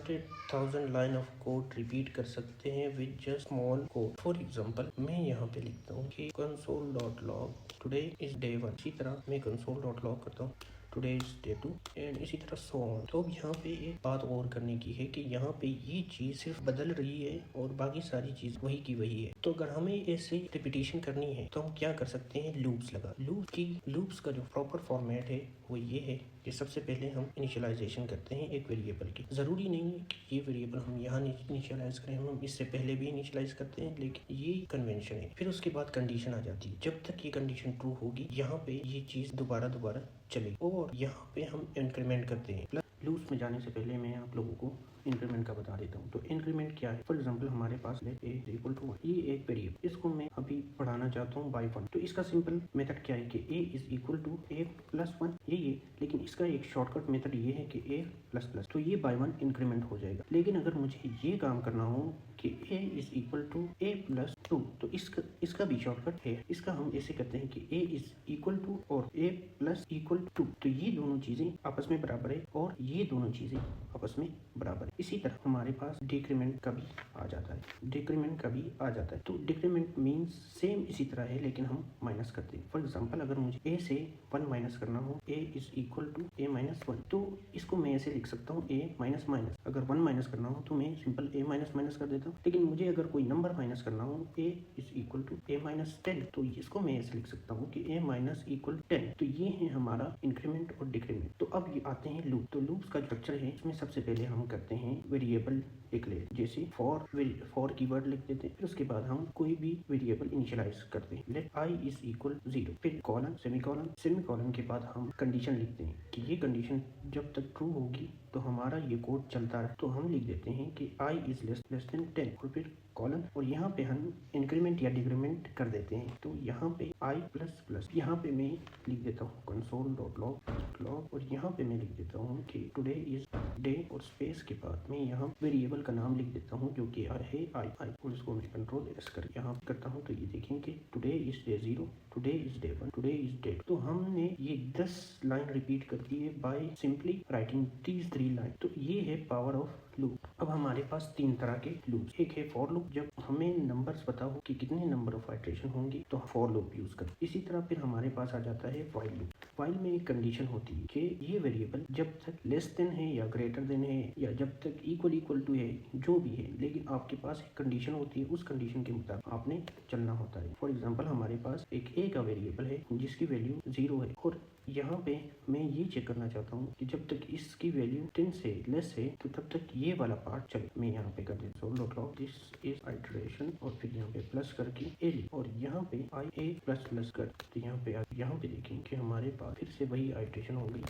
आप 1000 line of code repeat कर सकते हैं with just small code. For example मैं यहाँ पे लिखता हूँ कि console.log टुडे इज डे 1। इसी तरह मैं console.log करता हूँ टुडे इज डे 2 एंड इसी तरह सो ऑन। तो अब यहाँ पे एक बात और करने की है कि यहाँ पे ये चीज़ सिर्फ बदल रही है और बाकी सारी चीज़ वही की वही है। तो अगर हमें ऐसे रिपीटेशन करनी है तो हम क्या कर सकते हैं, लूप्स लगा। लूप्स का जो प्रॉपर फॉर्मेट है वो ये है कि सबसे पहले हम इनिशियलाइजेशन करते हैं एक वेरिएबल की। ज़रूरी नहीं है कि ये वेरिएबल हम यहाँ इनिशियलाइज करें, हम इससे पहले भी इनिशियलाइज करते हैं, लेकिन ये कन्वेंशन है। फिर उसके बाद कंडीशन आ जाती है। जब तक ये कंडीशन ट्रू होगी यहाँ पे ये चीज़ दोबारा चलेगी और यहाँ पे हम इंक्रीमेंट करते हैं। प्लस लूप्स में जाने से पहले मैं आप लोगों को इंक्रीमेंट का बता देता हूँ। तो इंक्रीमेंट क्या है, फॉर एग्जांपल हमारे पास a इक्वल टू 1, ये एक वेरिएबल, इसको मैं अभी बढ़ाना चाहता हूँ बाई 1। तो इसका सिंपल मेथड क्या है कि a is equal to a plus 1, ये लेकिन इसका एक शॉर्टकट मेथड ये है कि a प्लस प्लस, तो ये बाई 1 इंक्रीमेंट हो जाएगा। लेकिन अगर मुझे ये काम करना हो कि a is equal to a plus 2, तो इसका भी शॉर्टकट है। इसका हम ऐसे करते हैं कि a इज इक्वल टू और a प्लस इक्वल टू, तो ये दोनों चीजें आपस में बराबर है और ये दोनों चीजें आपस में बराबर है। इसी तरह हमारे पास डिक्रीमेंट का भी आ जाता है। तो डिक्रीमेंट मीन्स सेम इसी तरह है लेकिन हम माइनस करते हैं। फॉर एग्जांपल अगर मुझे a से 1 माइनस करना हो, a is equal to a minus 1, तो इसको मैं ऐसे लिख सकता हूँ a माइनस माइनस। अगर 1 माइनस करना हो तो मैं सिंपल a माइनस माइनस कर देता हूँ। लेकिन मुझे अगर कोई नंबर माइनस करना हो, a is equal to a minus 10, तो इसको मैं ऐसे लिख सकता हूँ कि a माइनस इक्वल 10। तो ये है हमारा इंक्रीमेंट और डिक्रीमेंट। तो अब ये आते हैं लूप। तो लूप्स का स्ट्रक्चर है, इसमें सबसे पहले हम करते हैं वेरिएबल डिक्लेयर, जैसे फॉर कीवर्ड लिख देते हैं। फिर उसके बाद हम कोई भी वेरिएबल इनिशियलाइज करते हैं, लेट i इज इक्वल 0, फिर कॉलन सेमीकॉलन के बाद हम कंडीशन लिखते हैं कि ये कंडीशन जब तक ट्रू होगी तो हमारा ये कोड चलता रहे। तो हम लिख देते हैं कि i इज लेस देन 10 और फिर कॉलन, और यहाँ पे हम इंक्रीमेंट या डिक्रीमेंट कर देते हैं। तो यहाँ पे i प्लस प्लस, यहाँ पे मैं लिख देता हूँ console.log और यहाँ पे मैं लिख देता हूँ कि टुडे इज डे और स्पेस के बाद मैं यहाँ वेरिएबल का नाम लिख देता हूँ जो कि है i और इसको मैं कंट्रोल एस कर यहाँ करता हूँ। तो ये देखें कि today is day 0, today is day 1, today is day 2। तो हमने ये 10 लाइन रिपीट कर दी है by simply writing these 3 line. तो ये है पावर ऑफ लूप। अब हमारे पास 3 तरह के लूप, एक है फॉर लूप, जब हमें नंबर्स पता हो कि कितने नंबर ऑफ आइटरेशन होंगी तो फॉर लूप यूज कर। इसी तरह फिर हमारे पास आ जाता है व्हाइल लूप। व्हाइल में एक कंडीशन होती है कि ये वेरिएबल जब तक लेस देन है या ग्रेटर देन है या जब तक इक्वल टू है, जो भी है, लेकिन आपके पास एक कंडीशन होती है, उस कंडीशन के मुताबिक आपने चलना होता है। फॉर एग्जांपल हमारे पास एक a का वेरिएबल है जिसकी वैल्यू 0 है और यहाँ पे मैं ये चेक करना चाहता हूँ कि जब तक इसकी वैल्यू 10 से लेस है तो तब तक ये वाला पार्ट चले। मैं यहाँ पे कर देता हूँ console.log दिस इज आइटरेशन और फिर यहाँ पे प्लस करके a और यहाँ पे i a प्लस प्लस कर। तो यहाँ पे देखें कि हमारे पास फिर से वही आइटरेशन हो गई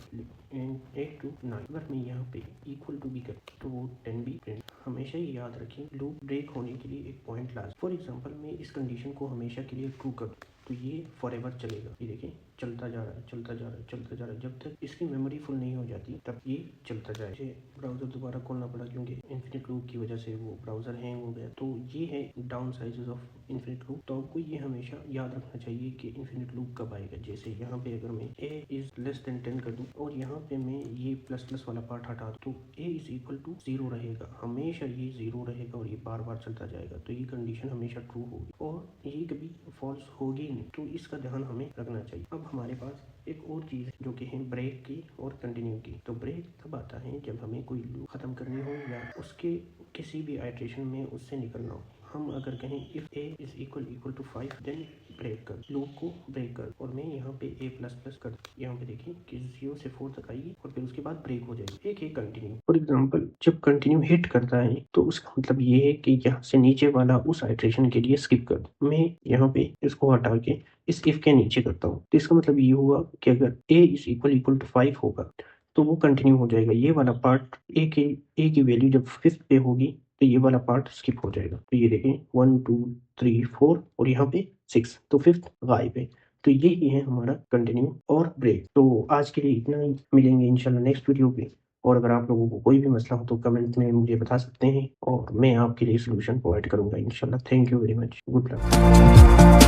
8 to 9। अगर मैं यहाँ पे इक्वल टू भी कर तो वो 10 भी प्रिंट। हमेशा ही याद रखें लूप ब्रेक होने के लिए एक पॉइंट लास्ट। फॉर एग्जांपल मैं इस कंडीशन को हमेशा के लिए ट्रू कर तो ये फॉरएवर चलेगा। ये देखें चलता जा रहा है जब तक इसकी मेमोरी फुल नहीं हो जाती तब ये चलता जाए। मुझे ब्राउज़र दोबारा खोलना पड़ा क्योंकि इन्फिनिट लूप की वजह से वो ब्राउज़र हैंग हो गया। तो ये है down sizes of infinite loop. तो आपको ये हमेशा याद रखना चाहिए कि इन्फिनिट लूप कब आएगा। जैसे यहाँ पे अगर मैं a इज लेस देन 10 कर दूँ और यहाँ पे मैं ये प्लस प्लस वाला पार्ट हटा दूँ तो a इज इक्वल टू 0 रहेगा, हमेशा ये 0 रहेगा और ये बार बार चलता जाएगा। तो ये कंडीशन हमेशा ट्रू होगी और ये कभी फॉल्स होगी नहीं। तो इसका ध्यान हमें रखना चाहिए। अब हमारे पास एक और चीज़ है जो कि है ब्रेक की और कंटिन्यू की। तो ब्रेक तब आता है जब हमें कोई लूप ख़त्म करनी हो या उसके किसी भी आइटरेशन में उससे निकलना हो। हम अगर कहें if a is equal to 5 then break कर, लूप को ब्रेक कर, और मैं यहाँ पे a प्लस प्लस कर, यहाँ पे देखिए कि 0 से 4 तक आएगी और फिर उसके बाद ब्रेक हो जाएगी। एक है कंटिन्यू। फॉर एग्जांपल जब कंटिन्यू हिट करता है तो उसका मतलब ये है कि यहाँ से नीचे वाला उस आइटरेशन के लिए स्किप कर। मैं यहाँ पे इसको हटा के इस इफ के नीचे करता हूँ तो इसका मतलब ये हुआ कि अगर a इज इक्वल टू 5 होगा तो वो कंटिन्यू हो जाएगा। ये वाला पार्ट a की वैल्यू जब 5th पे होगी तो ये वाला पार्ट स्किप हो जाएगा। तो ये देखें 1 2 3 4 और यहाँ पे 6, तो 5th गायब है। तो ये ही है हमारा कंटिन्यू और ब्रेक। तो आज के लिए इतना ही, मिलेंगे इंशाल्लाह नेक्स्ट वीडियो पे। और अगर आप लोगों को कोई भी मसला हो तो कमेंट में मुझे बता सकते हैं और मैं आपके लिए सोल्यूशन प्रोवाइड करूंगा इंशाल्लाह। Thank you very much, good luck.